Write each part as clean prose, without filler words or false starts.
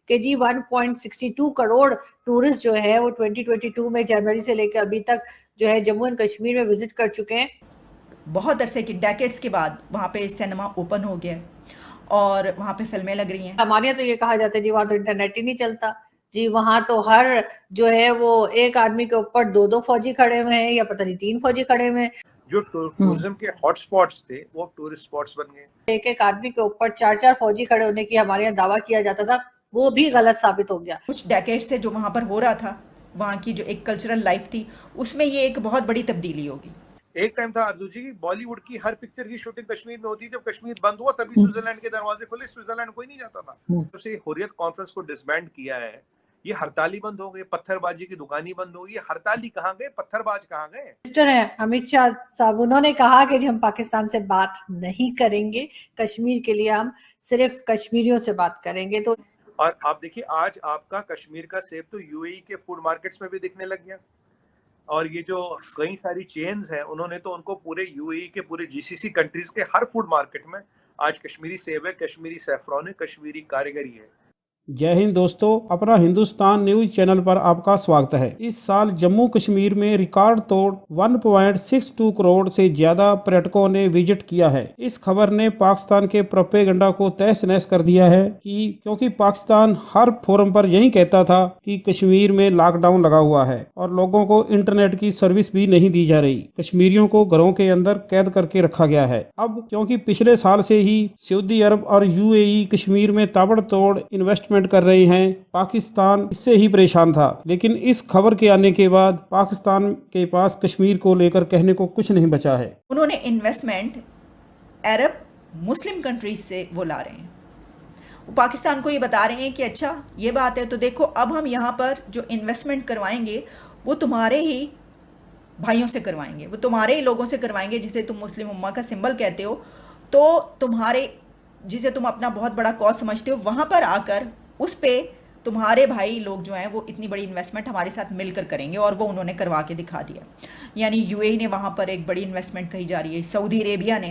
कि जी 1.62 करोड़ टूरिस्ट जो है वो 2022 में जनवरी से लेकर अभी तक जो है जम्मू एंड कश्मीर में विजिट कर चुके हैं। बहुत अरसे की डेकेड्स के बाद वहाँ पे सिनेमा ओपन हो गया और वहाँ पे फिल्में लग रही हैं। हमारे यहाँ तो ये कहा जाता है जी वहाँ तो इंटरनेट ही नहीं चलता जी, वहां तो हर जो है वो एक आदमी के ऊपर दो फौजी खड़े हुए हैं या पता नहीं 3 फौजी खड़े हुए हैं। जो टूरिज्म के हॉटस्पॉट्स थे वो अब टूरिस्ट स्पॉट्स बन गए। एक आदमी के ऊपर 4 फौजी खड़े होने की हमारे यहाँ दावा किया जाता था, वो भी गलत साबित हो गया। कुछ डेकेड से जो वहाँ पर हो रहा था, वहाँ की जो एक कल्चरल लाइफ थी, उसमें ये एक बहुत बड़ी तब्दीली होगी। एक टाइम था अर्जुन जी की बॉलीवुड की हर पिक्चर की शूटिंग कश्मीर में होती थी। जब कश्मीर बंद हुआ तभी स्विट्जरलैंड के दरवाजे खुले, स्विट्जरलैंड कोई नहीं जाता था। जब से हुर्रियत कॉन्फ्रेंस को डिसबैंड किया है, ये हड़ताली बंद हो गई, पत्थरबाजी की दुकानी बंद हो गई। हड़ताली कहाँ गए, पत्थरबाज कहाँ गए? मिनिस्टर है अमित शाह साहब, उन्होंने कहा कि हम पाकिस्तान से बात नहीं करेंगे, कश्मीर के लिए हम सिर्फ कश्मीरियों से बात करेंगे। तो और आप देखिए आज आपका कश्मीर का सेब तो यूएई के फूड मार्केट्स में भी दिखने लग गया। और ये जो कई सारी चेन्स हैं, उन्होंने तो उनको पूरे यूएई के पूरे जीसीसी कंट्रीज के हर फूड मार्केट में आज कश्मीरी सेब है, कश्मीरी सैफरॉन है, कश्मीरी कारीगरी है। जय हिंद दोस्तों, अपना हिंदुस्तान न्यूज चैनल पर आपका स्वागत है। इस साल जम्मू कश्मीर में रिकॉर्ड तोड़ 1.62 करोड़ से ज्यादा पर्यटकों ने विजिट किया है। इस खबर ने पाकिस्तान के प्रोपेगेंडा को तहस नहस कर दिया है क्योंकि पाकिस्तान हर फोरम पर यही कहता था कि कश्मीर में लॉकडाउन लगा हुआ है और लोगों को इंटरनेट की सर्विस भी नहीं दी जा रही। कश्मीरियों को घरों के अंदर कैद करके रखा गया है। अब क्योंकि पिछले साल से ही सऊदी अरब और यूएई कश्मीर में ताबड़तोड़ इन्वेस्टमेंट कर रहे हैं, पाकिस्तान इससे ही परेशान था। लेकिन इस खबर के आने के बाद पाकिस्तान के पास कश्मीर को लेकर कहने को कुछ नहीं बचा है। उन्होंने इन्वेस्टमेंट अरब मुस्लिम कंट्रीज से वो ला रहे हैं। वो पाकिस्तान को ये बता रहे हैं कि अच्छा ये बात है तो देखो, अब हम यहाँ पर जो इन्वेस्टमेंट करवाएंगे वो तुम्हारे ही भाइयों से करवाएंगे, वो तुम्हारे ही लोगों से करवाएंगे जिसे तुम मुस्लिम उम्मा का सिंबल कहते हो, तो तुम्हारे जिसे तुम अपना बहुत बड़ा कॉज समझते हो, वहाँ पर आकर उस पे तुम्हारे भाई लोग जो हैं वो इतनी बड़ी इन्वेस्टमेंट हमारे साथ मिलकर करेंगे। और वो उन्होंने करवा के दिखा दिया। यानी यूएई ने वहाँ पर एक बड़ी इन्वेस्टमेंट कही जा रही है, सऊदी अरेबिया ने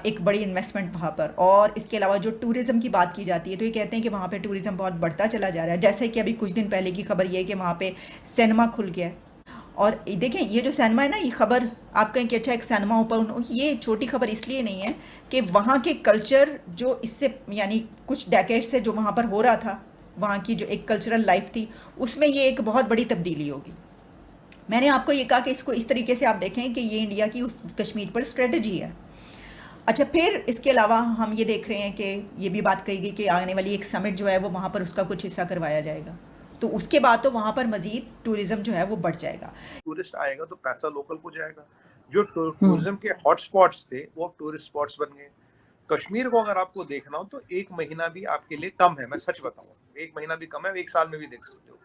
एक बड़ी इन्वेस्टमेंट वहाँ पर। और इसके अलावा जो टूरिज़्म की बात की जाती है तो ये कहते हैं कि वहाँ पे टूरिज़्म बहुत बढ़ता चला जा रहा है। जैसे कि अभी कुछ दिन पहले की खबर ये है कि वहाँ पे सिनेमा खुल गया है। और देखें ये जो सिनेमा है ना, ये खबर आप कहें कि अच्छा एक सिनेमा ऊपर, ये छोटी खबर इसलिए नहीं है कि वहाँ के कल्चर जो इससे यानी कुछ डेकेड से जो वहाँ पर हो रहा था, वहाँ की जो एक कल्चरल लाइफ थी, उसमें ये एक बहुत बड़ी तब्दीली होगी। मैंने आपको ये कहा कि इसको इस तरीके से आप देखें कि ये इंडिया की उस कश्मीर पर स्ट्रेटजी है। अच्छा, फिर इसके अलावा हम ये देख रहे हैं कि ये भी बात कही गई कि आने वाली एक समिट जो है वो वहाँ पर उसका कुछ हिस्सा करवाया जाएगा, तो उसके बाद तो वहाँ पर मजीद टूरिज्म जो है वो बढ़ जाएगा। टूरिस्ट आएगा तो पैसा लोकल को जाएगा। जो टूरिज्म के हॉटस्पॉट्स थे वो अब टूरिस्ट स्पॉट्स बन गए। कश्मीर को अगर आपको देखना हो तो 1 महीना भी आपके लिए कम है, मैं सच बताऊं, 1 महीना भी कम है, 1 साल में भी देख सकते हो।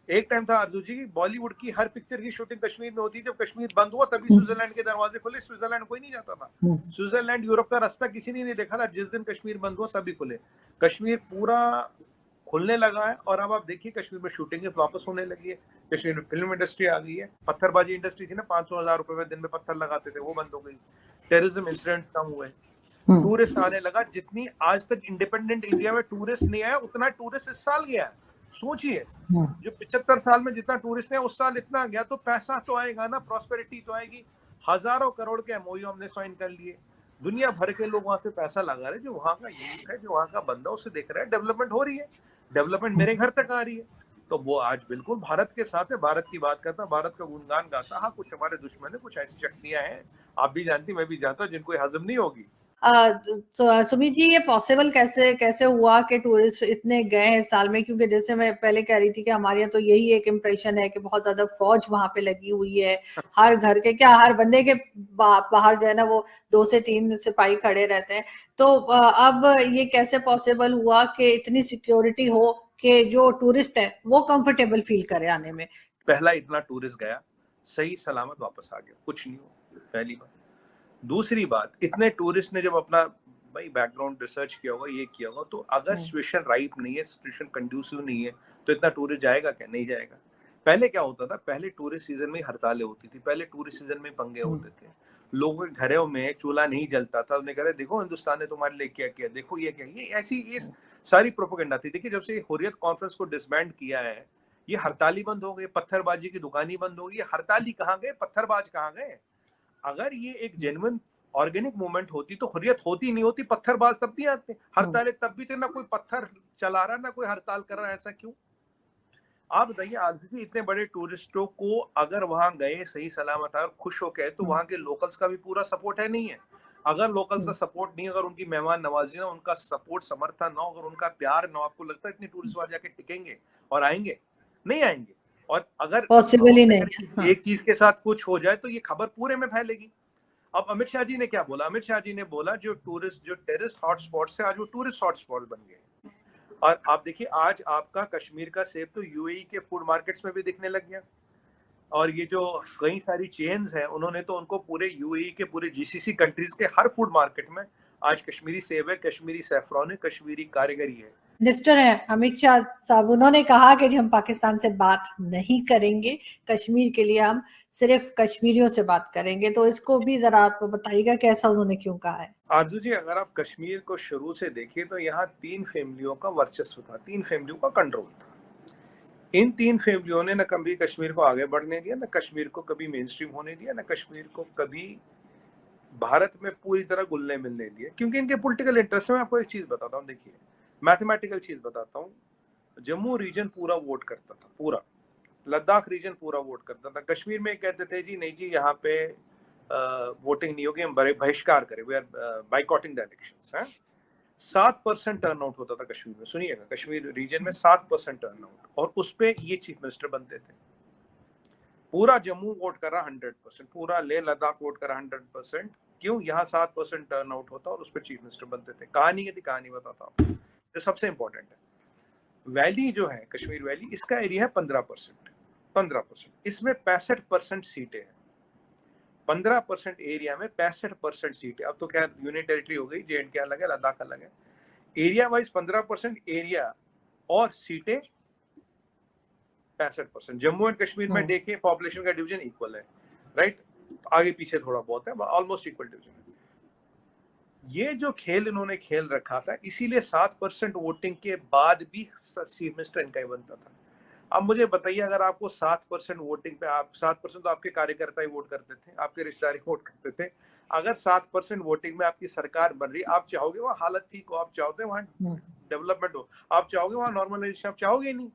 एक टाइम था अर्जुन जी की बॉलीवुड की हर पिक्चर की शूटिंग कश्मीर में होती थी। जब कश्मीर बंद हुआ तभी स्विट्जरलैंड के दरवाजे खुले, स्विट्जरलैंड कोई नहीं जाता था। स्विट्जरलैंड यूरोप का रास्ता किसी ने नहीं देखा था। जिस दिन कश्मीर बंद हुआ तभी खुले। कश्मीर पूरा खुलने लगा है और अब आप देखिए कश्मीर में शूटिंग वापस होने लगी है। कश्मीर में फिल्म इंडस्ट्री आ गई है। पत्थरबाजी इंडस्ट्री थी ना, 500,000 रुपए में दिन में पत्थर लगाते थे, वो बंद हो गई। टेररिज्म इंसिडेंट्स कम हुए, टूरिस्ट आने लगा। जितनी आज तक इंडिपेंडेंट इंडिया में टूरिस्ट नहीं आया, उतना टूरिस्ट इस साल गया है। सोचिए, जो 75 साल में जितना टूरिस्ट है उस साल इतना गया, तो पैसा तो आएगा ना, प्रॉस्पेरिटी तो आएगी। हजारों करोड़ के एमओयू हमने साइन कर लिए। दुनिया भर के लोग वहां से पैसा लगा रहे, जो वहां का यूथ है, जो वहां का बंदा, उसे देख रहा है डेवलपमेंट हो रही है, डेवलपमेंट मेरे घर तक आ रही है। तो वो आज बिल्कुल भारत के साथ है, भारत की बात करता, भारत का गुणगान गाता। हाँ, कुछ हमारे दुश्मन है, कुछ ऐसी शक्तियां हैं, आप भी जानती, मैं भी जानता, जिनको हजम नहीं होगी। तो सुमित जी, ये पॉसिबल कैसे हुआ कि टूरिस्ट इतने गए हैं साल में? क्योंकि जैसे मैं पहले कह रही थी कि हमारे यहाँ तो यही एक इम्प्रेशन है कि बहुत ज्यादा फौज वहां पे लगी हुई है, हर घर के क्या हर बंदे के बाहर जो है ना वो 2 से 3 सिपाही खड़े रहते हैं। तो अब ये कैसे पॉसिबल हुआ कि इतनी सिक्योरिटी हो कि जो टूरिस्ट है वो कंफर्टेबल फील करे आने में? पहला इतना टूरिस्ट गया, सही सलामत वापस आ गया, कुछ नहीं हुआ, पहली बात। दूसरी बात, इतने टूरिस्ट ने जब अपना भाई बैकग्राउंड रिसर्च किया होगा, ये किया होगा, तो अगर सिचुएशन राइट नहीं है, सिचुएशन कंड्यूसिव नहीं है, तो इतना टूरिस्ट जाएगा क्या? नहीं जाएगा। पहले क्या होता था, पहले टूरिस्ट सीजन में हड़तालें होती थी, पहले टूरिस्ट सीजन में पंगे होते थे, लोगों के घरों में चूल्हा नहीं जलता था, उन्हें कह रहे देखो हिंदुस्तान ने तुम्हारे लिए क्या किया, देखो ये क्या, ये ऐसी ये सारी प्रोपेगेंडा थी। देखिए जब से हुर्रियत कॉन्फ्रेंस को डिसबैंड किया है, ये हड़ताली बंद हो गई, पत्थरबाजी की दुकानी बंद हो गई। हड़ताली कहाँ गए, पत्थरबाज कहाँ गए? अगर ये एक जेन्युइन ऑर्गेनिक मूवमेंट होती तो हुर्रियत होती नहीं होती, पत्थरबाज तब भी आते, हड़तालें तब भी थे। ना कोई पत्थर चला रहा, ना कोई हड़ताल कर रहा है, ऐसा क्यों? आप बताइए, आरसीसी इतने बड़े टूरिस्टों को अगर वहां गए सही सलामत और खुश हो गए, तो वहां के लोकल्स का भी पूरा सपोर्ट है, नहीं है? अगर लोकल्स का सपोर्ट नहीं, अगर उनकी मेहमान नवाजी ना, उनका सपोर्ट समर्थन ना, अगर उनका प्यार ना, आपको लगता है इतने टूरिस्ट वहां जाके टिकेंगे और आएंगे? नहीं आएंगे। और अगर पॉसिबल ही नहीं है। हाँ। एक चीज के साथ कुछ हो जाए तो ये खबर पूरे में फैलेगी। अब अमित शाह जी ने क्या बोला? अमित शाह जी ने बोला जो टेररिस्ट हॉटस्पॉट्स थे, आज वो टूरिस्ट हॉटस्पॉट बन गए। और आप देखिए, आज आपका कश्मीर का सेब तो यूएई के फूड मार्केट्स में भी दिखने लग गया। और ये जो कई सारी चेन्स हैं, उन्होंने तो उनको पूरे यूएई के पूरे जीसीसी कंट्रीज के हर फूड मार्केट में आज कश्मीरी सेब है, कश्मीरी सैफरॉन है, कश्मीरी कारीगरी है। मिनिस्टर हैं अमित शाह साहब, उन्होंने कहा कि हम पाकिस्तान से बात नहीं करेंगे, कश्मीर के लिए हम सिर्फ कश्मीरियों से बात करेंगे। तो इसको भी जरा आप बताइएगा कि ऐसा उन्होंने क्यों कहा है? आरजू जी, अगर आप कश्मीर को शुरू से देखिए तो यहाँ 3 फैमिलियों का वर्चस्व था, 3 फैमिलियों का कंट्रोल था। इन 3 फैमिलियों ने न कभी कश्मीर को आगे बढ़ने दिया, न कश्मीर को कभी मेन स्ट्रीम होने दिया, न कश्मीर को कभी भारत में पूरी तरह घुलने मिलने दिया, क्योंकि इनके पॉलिटिकल इंटरेस्ट में। आपको एक चीज बताता हूँ, देखिए मैथमेटिकल चीज बताता हूँ। जम्मू रीजन पूरा वोट करता था, पूरा लद्दाख रीजन पूरा वोट करता था। कश्मीर में कहते थे जी नहीं जी, यहाँ पे वोटिंग नहीं होगी, हम बहिष्कार करें, we are boycotting the elections. 7% turnout होता था कश्मीर में। सुनिएगा, कश्मीर रीजन में 7% टर्नआउट, और उस पे ये चीफ मिनिस्टर बनते थे। पूरा जम्मू वोट करा 100%, पूरा लेह लद्दाख वोट करा 100%। क्यों? यहाँ 7% टर्नआउट होता और उस पर चीफ मिनिस्टर बनते थे। कहानी की कहानी बताता हूँ, जो सबसे इंपॉर्टेंट है। वैली जो है, कश्मीर वैली, इसका एरिया है 15%। इसमें 65% सीटें हैं। 15% एरिया में 65% सीटें। अब तो क्या यूनियन टेरिटरी हो गई, जेएंडके अलग है, लद्दाख अलग है। एरिया वाइज 15% एरिया और सीटें 65%। जम्मू एंड कश्मीर में देखें, पॉपुलेशन का डिवीजन इक्वल है, राइट? आगे पीछे थोड़ा बहुत है, ऑलमोस्ट इक्वल डिवीजन। ये जो खेल इन्होंने खेल रखा था, इसीलिए 7% वोटिंग के बाद भी चीफ मिनिस्टर इनका ही बनता था। अब मुझे बताइए, अगर आपको 7% वोटिंग पे, आप 7% तो आपके कार्यकर्ता ही वोट करते थे, आपके रिश्तेदार वोट करते थे। अगर 7% वोटिंग में आपकी सरकार बन रही, आप चाहोगे वहाँ हालत ठीक हो? आप चाहोगे वहाँ डेवलपमेंट हो? आप चाहोगे वहाँ नॉर्मलाइजेशन? आप चाहोगे नहीं।